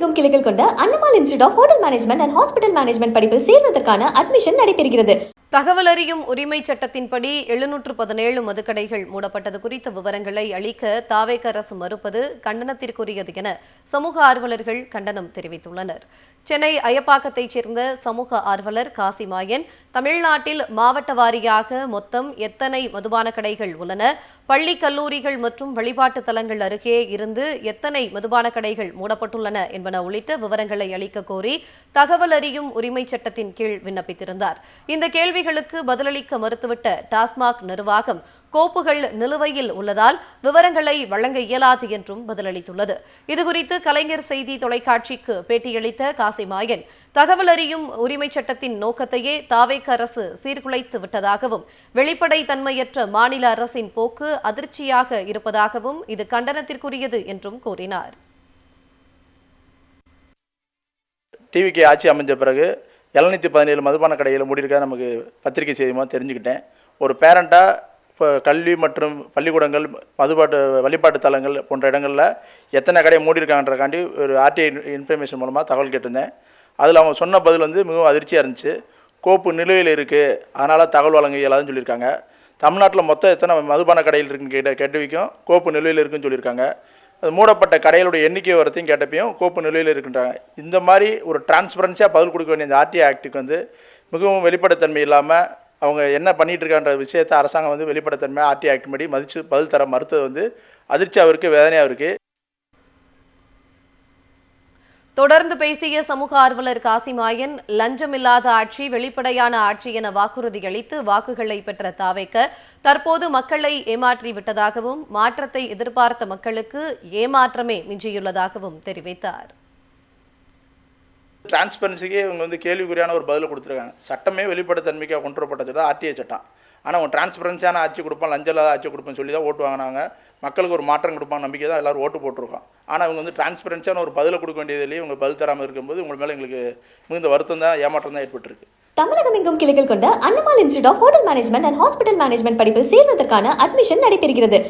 தமிழகமெங்கும் கிளைகள் கொண்ட அண்ணமால் institute of hotel management and hospital management படிப்பில் சேர்வதற்கான அட்மிஷன் நடைபெறுகிறது. தகவல் அறியும் உரிமை சட்டத்தின்படி 717 மதுக்கடைகள் மூடப்பட்டது குறித்த விவரங்களை அளிக்க தாவேக அரசு மறுப்பது கண்டனத்திற்குரியது என சமூக ஆர்வலர்கள் கண்டனம் தெரிவித்துள்ளனர். சென்னை அயப்பாக்கத்தைச் சேர்ந்த சமூக ஆர்வலர் காசிமாயன், தமிழ்நாட்டில் மாவட்ட வாரியாக மொத்தம் எத்தனை மதுபான கடைகள் உள்ளன, பள்ளி கல்லூரிகள் மற்றும் வழிபாட்டு தலங்கள் அருகே இருந்து எத்தனை மதுபான கடைகள் மூடப்பட்டுள்ளன என்பன உள்ளிட்ட விவரங்களை அளிக்க கோரி தகவல் அறியும் உரிமை சட்டத்தின் கீழ் விண்ணப்பித்திருந்தார். இந்த கேள்விகளுக்கு பதிலளிக்க மறுத்துவிட்ட டாஸ்மாக் நிர்வாகம் கோப்புகள் நிலுவையில் உள்ளதால் விவரங்களை வழங்க இயலாது என்றும் பதிலளித்துள்ளது. இதுகுறித்து கலைஞர் செய்தி தொலைக்காட்சிக்கு பேட்டியளித்த காசிமாயன், தகவல் அறியும் உரிமை சட்டத்தின் நோக்கத்தையே தாவேக அரசு சீர்குலைத்து விட்டதாகவும், வெளிப்படை தன்மையற்ற மாநில அரசின் போக்கு அதிர்ச்சியாக இருப்பதாகவும் இது கண்டனத்திற்குரியது என்றும் கூறினார். டிவிக்கு ஆட்சி அமைஞ்ச பிறகு 717 மதுபான கடைகளை மூடியிருக்கா நமக்கு பத்திரிகை செய்தி மூலம் தெரிஞ்சுக்கிட்டேன். ஒரு பேரண்டாக இப்போ கல்வி மற்றும் பள்ளிக்கூடங்கள், வழிபாட்டு தலங்கள் போன்ற இடங்களில் எத்தனை கடை மூடியிருக்காங்கன்றக்காண்டி ஒரு ஆர்டிஐ இன்ஃபர்மேஷன் மூலமாக தகவல் கேட்டிருந்தேன். அதில் அவங்க சொன்ன பதில் மிகவும் அதிர்ச்சியாக இருந்துச்சு. கோப்பு நிலுவையில் இருக்குது, அதனால் தகவல் வழங்க இயலாதுன்னு சொல்லியிருக்காங்க. தமிழ்நாட்டில் மொத்தம் எத்தனை மதுபான கடைகள் இருக்குன்னு கேட்டவிக்கும் கோப்பு நிலுவையில் இருக்குன்னு சொல்லியிருக்காங்க. அது மூடப்பட்ட கடைகளுடைய எண்ணிக்கை வரத்தையும் கேட்டப்பையும் கோப்பு நிலுவையில் இருக்குன்றாங்க. இந்த மாதிரி ஒரு டிரான்ஸ்பரன்சியாக பதில் கொடுக்க வேண்டிய இந்த ஆர்டிஐ ஆக்டுக்கு மிகவும் வெளிப்படைத்தன்மை இல்லாமல் அவங்க என்ன பண்ணிட்டு இருக்கான்ற விஷயத்தை அரசாங்கம் வெளிப்படைத்தன்மை ஆர்டிஐ ஆக்ட் படி மதித்து பதில் தர மறுத்தது அதிர்ச்சியாக இருக்குது, வேதனையாக இருக்குது. தொடர்ந்து பேசிய சமூக ஆர்வலர் காசிமாயன், லஞ்சமில்லாத ஆட்சி வெளிப்படையான ஆட்சி என வாக்குறுதி அளித்து வாக்குகளை பெற்ற தாவேக தற்போது மக்களை ஏமாற்றி விட்டதாகவும், மாற்றத்தை எதிர்பார்த்த மக்களுக்கு ஏமாற்றமே மிஞ்சியுள்ளதாகவும் தெரிவித்தார். டிரான்ஸ்பரன்சிக்கே இவங்க கேள்விக்குறியான ஒரு பதிலை கொடுத்துருக்காங்க. சட்டமே வெளிப்படைத்தன்மைக்காக கொண்டு வரப்பட்டது தான் ஆர்டிஐ சட்டம். ஆனால் அவங்க டிரான்ஸ்பரன்சியான ஆட்சி கொடுப்பான், லஞ்சம் இல்லாத ஆட்சி கொடுப்பேன்னு சொல்லி தான் ஓட்டு வாங்கினாங்க. மக்களுக்கு ஒரு மாற்றம் கொடுப்பாங்க நம்பிக்கை தான் எல்லோரும் ஓட்டு போட்டிருக்கோம். ஆனால் இவங்க டிரான்ஸ்பரன்சியான ஒரு பதிலை கொடுக்க வேண்டியதிலேயே இவங்க பதில் தராமல் இருக்கும்போது உங்கள் மேலே எங்களுக்கு மிகுந்த வருத்தம் தான், ஏமாற்றம் தான் ஏற்பட்டிருக்கு. தமிழகமெங்கும் கிளைகள் கொண்ட அண்ணமால் institute of hotel management and hospital management படிப்பில் சேர்வதற்கான அட்மிஷன் நடைபெறுகிறது.